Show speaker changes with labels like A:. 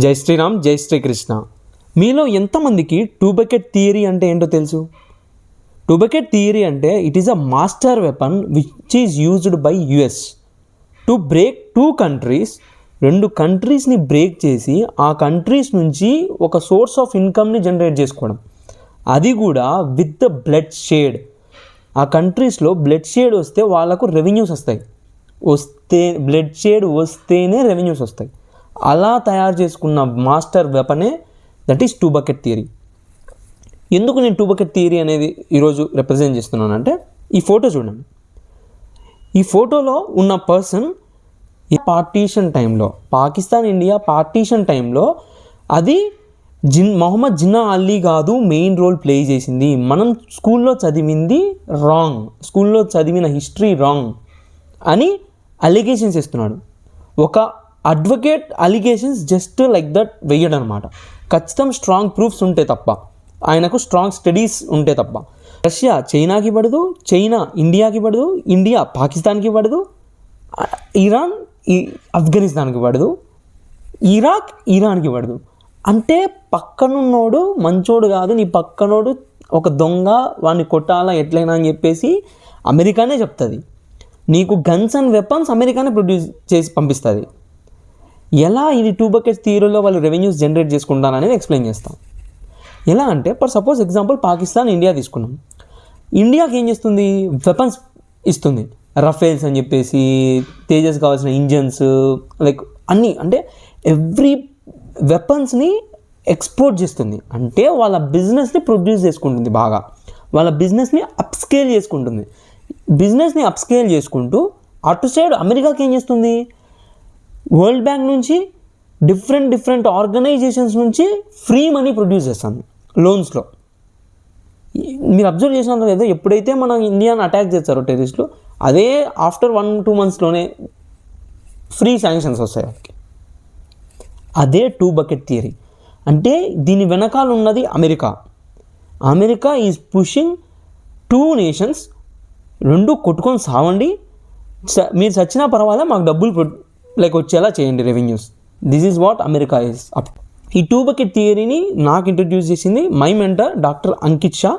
A: జై శ్రీరామ్, జై శ్రీకృష్ణ. మీలో ఎంతమందికి టూ బకెట్ థియరీ అంటే ఏంటో తెలుసు? టూ బకెట్ థియరీ అంటే it is a master weapon which is used by US to break two countries. రెండు కంట్రీస్ని బ్రేక్ చేసి ఆ కంట్రీస్ నుంచి ఒక సోర్స్ ఆఫ్ ఇన్కమ్ని జనరేట్ చేసుకోవడం, అది కూడా విత్ ద బ్లడ్ షేడ్. ఆ కంట్రీస్లో బ్లడ్ షేడ్ వస్తే వాళ్ళకు రెవెన్యూస్ వస్తాయి, బ్లడ్ షేడ్ వస్తేనే రెవెన్యూస్ వస్తాయి. అలా తయారు చేసుకున్న మాస్టర్ వెపనే that is two bucket theory. ఎందుకు నేను టూ బకెట్ థియరీ అనేది ఈరోజు రిప్రజెంట్ చేస్తున్నానంటే, ఈ ఫోటో చూడండి. ఈ ఫోటోలో ఉన్న పర్సన్ పార్టీషన్ టైంలో, పాకిస్తాన్ ఇండియా పార్టీషన్ టైంలో అది మొహమ్మద్ జిన్నా అలీ కాదు మెయిన్ రోల్ ప్లే చేసింది. మనం స్కూల్లో చదివింది రాంగ్, స్కూల్లో చదివిన హిస్టరీ రాంగ్ అని అలిగేషన్స్ ఇస్తున్నాడు. ఒక advocate allegations just like that వెయ్యడం అనమాట. ఖచ్చితం స్ట్రాంగ్ ప్రూఫ్స్ ఉంటే తప్ప, ఆయనకు స్ట్రాంగ్ స్టడీస్ ఉంటే తప్ప. రష్యా చైనాకి పడదు, చైనా ఇండియాకి పడదు, ఇండియా పాకిస్తాన్కి పడదు, ఇరాన్ ఆఫ్ఘనిస్తాన్కి పడదు, ఇరాక్ ఇరాన్కి పడదు. అంటే పక్కనున్నోడు మంచోడు కాదు, నీ పక్కనోడు ఒక దొంగ, వాడిని కొట్టాలా ఎట్లయినా అని చెప్పేసి అమెరికానే చెప్తుంది. నీకు గన్స్ అండ్ వెపన్స్ అమెరికానే ప్రొడ్యూస్ చేసి పంపిస్తుంది. ఎలా ఇది టూ బకెట్స్ థియరీలో వాళ్ళు రెవెన్యూస్ జనరేట్ చేసుకుంటారనేది ఎక్స్ప్లెయిన్ చేస్తాం. ఎలా అంటే, for suppose example Pakistan India తీసుకున్నాం. ఇండియాకి ఏం చేస్తుంది? వెపన్స్ ఇస్తుంది, రఫేల్స్ అని చెప్పేసి, తేజస్ కావాల్సిన ఇంజన్స్, లైక్ అన్నీ, అంటే ఎవ్రీ వెపన్స్ని ఎక్స్పోర్ట్ చేస్తుంది. అంటే వాళ్ళ బిజినెస్ని ప్రొడ్యూస్ చేసుకుంటుంది, బాగా వాళ్ళ బిజినెస్ని అప్స్కేల్ చేసుకుంటుంది. బిజినెస్ని అప్స్కేల్ చేసుకుంటూ అటు సైడ్ అమెరికాకి ఏం చేస్తుంది? వరల్డ్ బ్యాంక్ నుంచి డిఫరెంట్ ఆర్గనైజేషన్స్ నుంచి ఫ్రీ మనీ ప్రొడ్యూస్ చేస్తాను లోన్స్లో. మీరు అబ్జర్వ్ చేసినంత లేదో, ఎప్పుడైతే మన ఇండియాని అటాక్ చేస్తారో టెర్రరిస్టులు, అదే ఆఫ్టర్ 1-2 monthsలోనే ఫ్రీ శాంక్షన్స్ వస్తాయి వాళ్ళకి. అదే టూ బకెట్ థియరీ. అంటే దీని వెనకాల ఉన్నది America. America is pushing two nations, రెండు కొట్టుకొని సావండి, మీరు చచ్చినా పర్వాలే, మాకు డబ్బులు లైక్ వచ్చేలా చేయండి revenues. This is what America is up. ఈ టూ బకెట్ థియరీని నాకు ఇంట్రడ్యూస్ చేసింది my mentor doctor Ankit Shah.